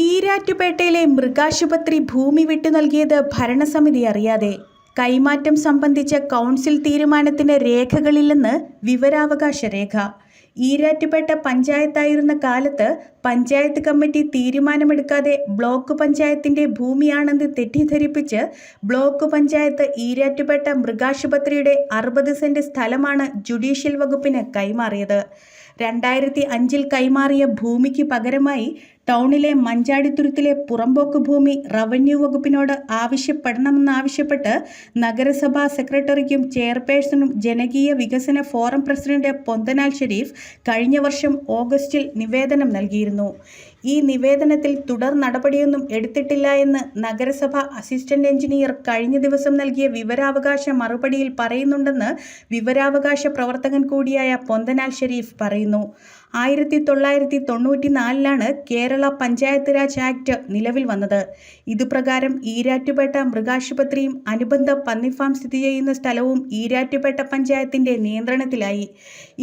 ഈരാറ്റുപേട്ടയിലെ മൃഗാശുപത്രി ഭൂമി വിട്ടു നൽകിയത് ഭരണസമിതി അറിയാതെ. കൈമാറ്റം സംബന്ധിച്ച കൗൺസിൽ തീരുമാനത്തിന്റെ രേഖകളില്ലെന്ന് വിവരാവകാശ രേഖ. ഈരാറ്റുപേട്ട പഞ്ചായത്തായിരുന്ന കാലത്ത് പഞ്ചായത്ത് കമ്മിറ്റി തീരുമാനമെടുക്കാതെ ബ്ലോക്ക് പഞ്ചായത്തിന്റെ ഭൂമിയാണെന്ന് തെറ്റിദ്ധരിപ്പിച്ച് ബ്ലോക്ക് പഞ്ചായത്ത് ഈരാറ്റുപേട്ട മൃഗാശുപത്രിയുടെ 60 സെന്റ് സ്ഥലമാണ് ജുഡീഷ്യൽ വകുപ്പിന് കൈമാറിയത്. 2005 കൈമാറിയ ഭൂമിക്ക് പകരമായി ടൗണിലെ മഞ്ചാടിത്തുരുത്തിലെ പുറമ്പോക്ക് ഭൂമി റവന്യൂ വകുപ്പിനോട് ആവശ്യപ്പെടണമെന്നാവശ്യപ്പെട്ട് നഗരസഭാ സെക്രട്ടറിക്കും ചെയർപേഴ്സണും ജനകീയ വികസന ഫോറം പ്രസിഡന്റ് പൊന്തനാൽ ഷെരീഫ് കഴിഞ്ഞ വർഷം ഓഗസ്റ്റിൽ നിവേദനം നൽകിയിരുന്നു. ഈ നിവേദനത്തിൽ തുടർ നടപടിയൊന്നും എടുത്തിട്ടില്ല എന്ന് നഗരസഭ അസിസ്റ്റന്റ് എഞ്ചിനീയർ കഴിഞ്ഞ ദിവസം നൽകിയ വിവരാവകാശ മറുപടിയിൽ പറയുന്നുണ്ടെന്ന് വിവരാവകാശ പ്രവർത്തകൻ കൂടിയായ പൊന്തനാൽ ഷെരീഫ് പറയുന്നു. 1994 കേരള പഞ്ചായത്ത് രാജ് ആക്ട് നിലവിൽ വന്നത്. ഇതുപ്രകാരം ഈരാറ്റുപേട്ട മൃഗാശുപത്രിയും അനുബന്ധ പന്നിഫാം സ്ഥിതി ചെയ്യുന്ന സ്ഥലവും ഈരാറ്റുപേട്ട പഞ്ചായത്തിന്റെ നിയന്ത്രണത്തിലായി.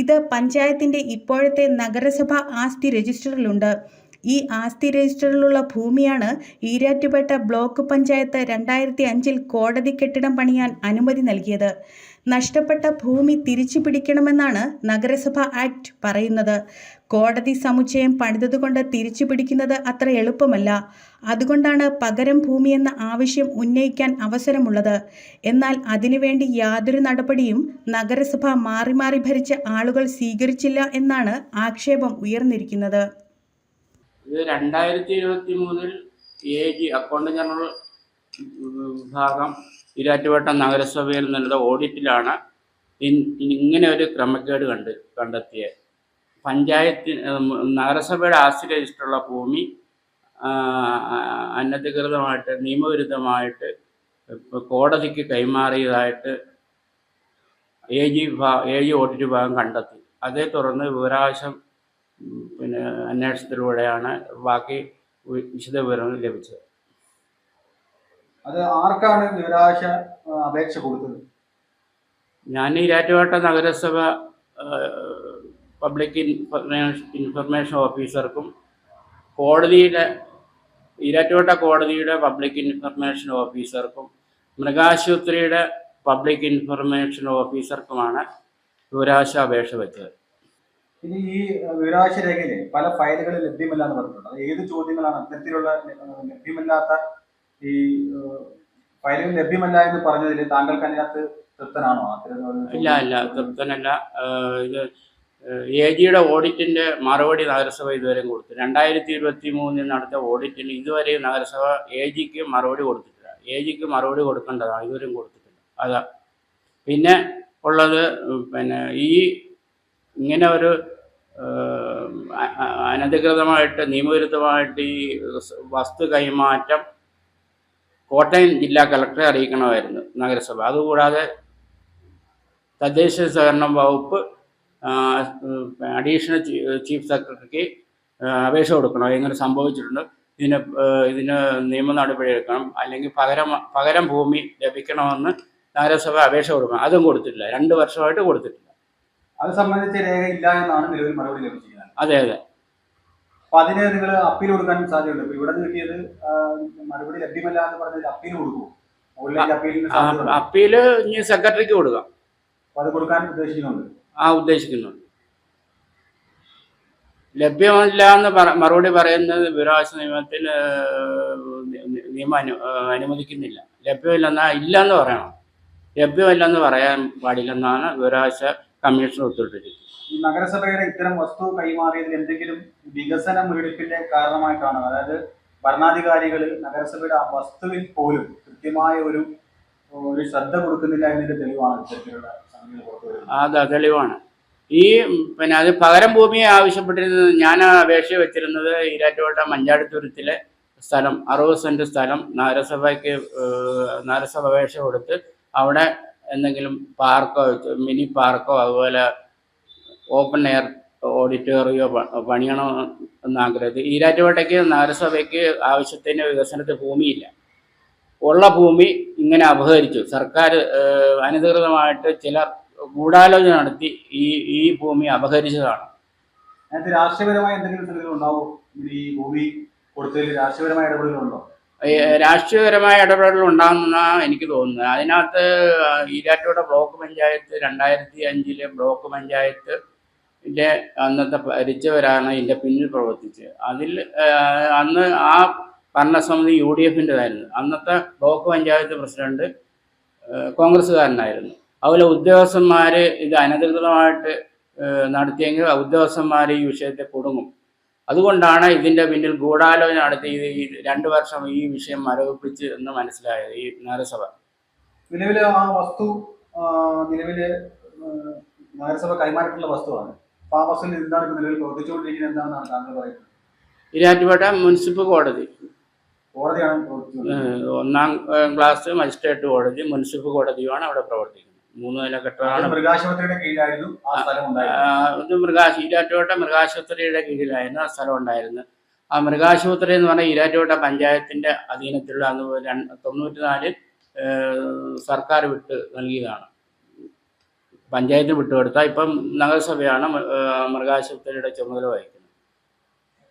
ഇത് പഞ്ചായത്തിന്റെ ഇപ്പോഴത്തെ നഗരസഭ ആസ്തി രജിസ്റ്ററിലുണ്ട്. ഈ ആസ്തി രജിസ്റ്ററിലുള്ള ഭൂമിയാണ് ഈരാറ്റുപേട്ട ബ്ലോക്ക് പഞ്ചായത്ത് 2005 കോടതി കെട്ടിടം പണിയാൻ അനുമതി നൽകിയത്. നഷ്ടപ്പെട്ട ഭൂമി തിരിച്ചു പിടിക്കണമെന്നാണ് നഗരസഭ ആക്ട് പറയുന്നത്. കോടതി സമുച്ചയം പണിതതുകൊണ്ട് തിരിച്ചു പിടിക്കുന്നത് അത്ര എളുപ്പമല്ല. അതുകൊണ്ടാണ് പകരം ഭൂമിയെന്ന ആവശ്യം ഉന്നയിക്കാൻ അവസരമുള്ളത്. എന്നാൽ അതിനുവേണ്ടി യാതൊരു നടപടിയും നഗരസഭ മാറി മാറി ഭരിച്ച ആളുകൾ സ്വീകരിച്ചില്ല എന്നാണ് ആക്ഷേപം ഉയർന്നിരിക്കുന്നത്. ഇത് 2023 AG അക്കൗണ്ട് ജനറൽ വിഭാഗം ഈരാറ്റുപേട്ട നഗരസഭയിൽ നിന്നുള്ള ഓഡിറ്റിലാണ് ഇങ്ങനെ ഒരു ക്രമക്കേട് കണ്ടെത്തിയത്. നഗരസഭയുടെ ആസ്തി രജിസ്റ്ററുള്ള ഭൂമി അനധികൃതമായിട്ട് നിയമവിരുദ്ധമായിട്ട് കോടതിക്ക് കൈമാറിയതായിട്ട് AG ഓഡിറ്റ് വിഭാഗം കണ്ടെത്തി. അതേ തുടർന്ന് വിവരാവകാശം അന്വേഷണത്തിലൂടെയാണ് ബാക്കി വിശദ വിവരങ്ങൾ ലഭിച്ചത്. അത് ആർക്കാണ് വിവരാവകാശ അപേക്ഷ കൊടുത്തത്? ഞാൻ ഈരാറ്റുപേട്ട നഗരസഭ പബ്ലിക് ഇൻഫർമേഷൻ ഓഫീസർക്കും ഈരാറ്റുപേട്ട കോടതിയുടെ പബ്ലിക് ഇൻഫർമേഷൻ ഓഫീസർക്കും മൃഗാശുപത്രിയുടെ പബ്ലിക് ഇൻഫർമേഷൻ ഓഫീസർക്കുമാണ് വിവരാവകാശ അപേക്ഷ വെച്ചത്. ഇനി ഈ വിവരാവകാശ രേഖയിലെ പല ഫയലുകൾ ലഭ്യമല്ല എന്ന് പറഞ്ഞിട്ടുണ്ട്. അത് ഏത് ചോദ്യങ്ങളാണ് അത്തരത്തിലുള്ള ലഭ്യമല്ലാത്ത ഈ ഫയലുകൾ ലഭ്യമല്ല എന്ന് പറഞ്ഞതിൽ താങ്കൾക്ക് അതിനകത്ത് തൃപ്തനാണോ? ഇല്ല, തൃപ്തനല്ല. ഇത് AGയുടെ ഓഡിറ്റിന്റെ മറുപടി നഗരസഭ ഇതുവരെയും കൊടുത്തു. 2023 നടത്തിയ ഓഡിറ്റിന് ഇതുവരെയും നഗരസഭ AGക്ക് മറുപടി കൊടുത്തിട്ടില്ല. AGക്ക് മറുപടി കൊടുക്കേണ്ടതാണ്, ഇതുവരെയും കൊടുത്തിട്ടില്ല. അതാ പിന്നെ ഉള്ളത്. ഈ ഇങ്ങനെ ഒരു അനധികൃതമായിട്ട് നിയമവിരുദ്ധമായിട്ട് ഈ വസ്തു കൈമാറ്റം കോട്ടയം ജില്ലാ കളക്ടറെ അറിയിക്കണമായിരുന്നു നഗരസഭ. അതുകൂടാതെ തദ്ദേശ സ്വയംഭരണ വകുപ്പ് അഡീഷണൽ ചീഫ് സെക്രട്ടറിക്ക് അപേക്ഷ കൊടുക്കണം. ഇങ്ങനെ സംഭവിച്ചിട്ടുണ്ട്, ഇതിന് നിയമ നടപടി എടുക്കണം, അല്ലെങ്കിൽ പകരം ഭൂമി ലഭിക്കണമെന്ന് നഗരസഭ അപേക്ഷ കൊടുക്കണം. അതും കൊടുത്തിട്ടില്ല, 2 വർഷമായിട്ട് കൊടുത്തിട്ടില്ല. അത് സംബന്ധിച്ച രേഖ ഇല്ല എന്നാണ് നിലവിൽ മറുപടി ലഭിച്ചിരിക്കുന്നത്. അതെ. അപ്പൊ അതിന് നിങ്ങൾ അപ്പീൽ കൊടുക്കാൻ സാധ്യതയുണ്ട്. ഇപ്പൊ ഇവിടെ കിട്ടിയത് മറുപടി ലഭ്യമല്ല എന്ന് പറഞ്ഞാൽ അപ്പീൽ കൊടുക്കും. അപ്പീല് ഇനി സെക്രട്ടറിക്ക് കൊടുക്കാം. അത് കൊടുക്കാൻ ഉദ്ദേശിക്കുന്നുണ്ട്. ഉദ്ദേശിക്കുന്നുണ്ട്. ലഭ്യമല്ല എന്ന് മറുപടി പറയുന്നത് വിവരാവകാശ നിയമത്തിൽ നിയമം അനുവദിക്കുന്നില്ല. ലഭ്യമില്ലെന്നാ ഇല്ലെന്ന് പറയണം. ലഭ്യമല്ലെന്ന് പറയാൻ പാടില്ലെന്നാണ് വിവരാവകാശ കമ്മീഷൻ ഉത്തരവിട്ടിരിക്കുന്നത്. ഈ നഗരസഭയുടെ ഇത്തരം വസ്തു കൈമാറിയതിൽ എന്തെങ്കിലും വികസന മുരടിപ്പിന്റെ കാരണമായിട്ടാണ്? അതായത് ഭരണാധികാരികൾ നഗരസഭയുടെ ആ വസ്തുവിൽ പോലും കൃത്യമായ ഒരു ശ്രദ്ധ കൊടുക്കുന്നില്ല എന്നതിന്റെ തെളിവാണ് ഇത്തരത്തിലുള്ള സംഗതികൾ പുറത്തുവരുന്നത്. അതെ, തെളിവാണ്. അത് പകരം ഭൂമിയെ ആവശ്യപ്പെട്ടിരുന്നത്, ഞാൻ അപേക്ഷ വെച്ചിരുന്നത് ഈരാറ്റുപേട്ട മഞ്ചാടിത്തുരുത്തിലെ സ്ഥലം 60 സെന്റ് സ്ഥലം നഗരസഭ അപേക്ഷ കൊടുത്ത് അവിടെ എന്തെങ്കിലും പാർക്കോ, മിനി പാർക്കോ, അതുപോലെ ഓപ്പൺ എയർ ഓഡിറ്റോറിയോ പണിയണം എന്നാഗ്രഹത്തിൽ. ഈരാറ്റുപേട്ടയ്ക്ക് നഗരസഭയ്ക്ക് ആവശ്യത്തിന് വികസനത്തിന് ഭൂമിയില്ല. ഉള്ള ഭൂമി ഇങ്ങനെ അപഹരിച്ചു. സർക്കാർ അനധികൃതമായിട്ട് ചിലർ ഗൂഢാലോചന നടത്തി ഈ ഭൂമി അപഹരിച്ചതാണ്. രാഷ്ട്രീയപരമായ എന്തെങ്കിലും തെളിവുകൾ ഉണ്ടാവും? ഈ ഭൂമി കൊടുത്തതിൽ രാഷ്ട്രീയപരമായ ഇടപെടലുണ്ടോ? രാഷ്ട്രീയപരമായ ഇടപെടൽ ഉണ്ടാകുമെന്നാണ് എനിക്ക് തോന്നുന്നത്. അതിനകത്ത് ഈരാറ്റുപേട്ട ബ്ലോക്ക് പഞ്ചായത്ത് 2005 ബ്ലോക്ക് പഞ്ചായത്തിൻ്റെ അന്നത്തെ ഭരിച്ചവരാണ് ഇതിൻ്റെ പിന്നിൽ പ്രവർത്തിച്ചത്. അതിൽ അന്ന് ആ ഭരണസമിതി UDFൻ്റെതായിരുന്നു. അന്നത്തെ ബ്ലോക്ക് പഞ്ചായത്ത് പ്രസിഡന്റ് കോൺഗ്രസ്സുകാരനായിരുന്നു. അതുപോലെ ഉദ്യോഗസ്ഥന്മാർ ഇത് അനധികൃതമായിട്ട് നടത്തിയെങ്കിൽ ഉദ്യോഗസ്ഥന്മാർ ഈ വിഷയത്തെ കുടുങ്ങും. അതുകൊണ്ടാണ് ഇതിൻ്റെ പിന്നിൽ ഗൂഢാലോചന നടത്തി ഈ 2 വർഷം ഈ വിഷയം മരവിപ്പിച്ച് എന്ന് മനസ്സിലായത് ഈ നഗരസഭ. നിലവിലെ ആ വസ്തു നിലവിലെ നഗരസഭ കൈമാറിയിട്ടുള്ള വസ്തുവാണ്. അപ്പൊ ആ വസ്തുവിൽ എന്താണ് നിലവിൽ പ്രവർത്തിച്ചുകൊണ്ടിരിക്കുന്നത് എന്താണെന്നാണ് താങ്കൾ പറയുന്നത്? ഈരാറ്റുപേട്ട മുനിസിപ്പൽ കോടതി, കോടതിയാണ് 1ാം ക്ലാസ് മജിസ്ട്രേറ്റ് കോടതി, മുനിസിപ്പൽ കോടതിയുമാണ് അവിടെ പ്രവർത്തിക്കുന്നത്. 3 നില കെട്ടിടമാണ്. മൃഗാശുപത്രിയുടെ കീഴിലായിരുന്നു ആ സ്ഥലം ഉണ്ടായിരുന്നത്. ഇത് ഈരാറ്റുപേട്ട മൃഗാശുപത്രിയുടെ കീഴിലായിരുന്നു ആ സ്ഥലം ഉണ്ടായിരുന്നത്. ആ മൃഗാശുപത്രി എന്ന് പറഞ്ഞാൽ ഈരാറ്റുപേട്ട പഞ്ചായത്തിന്റെ അധീനത്തിലുള്ള 94 സർക്കാർ വിട്ട് നൽകിയതാണ്. പഞ്ചായത്തിന് വിട്ടുകൊടുത്താൽ ഇപ്പം നഗരസഭയാണ് മൃഗാശുപത്രിയുടെ ചുമതല വഹിക്കുന്നത്.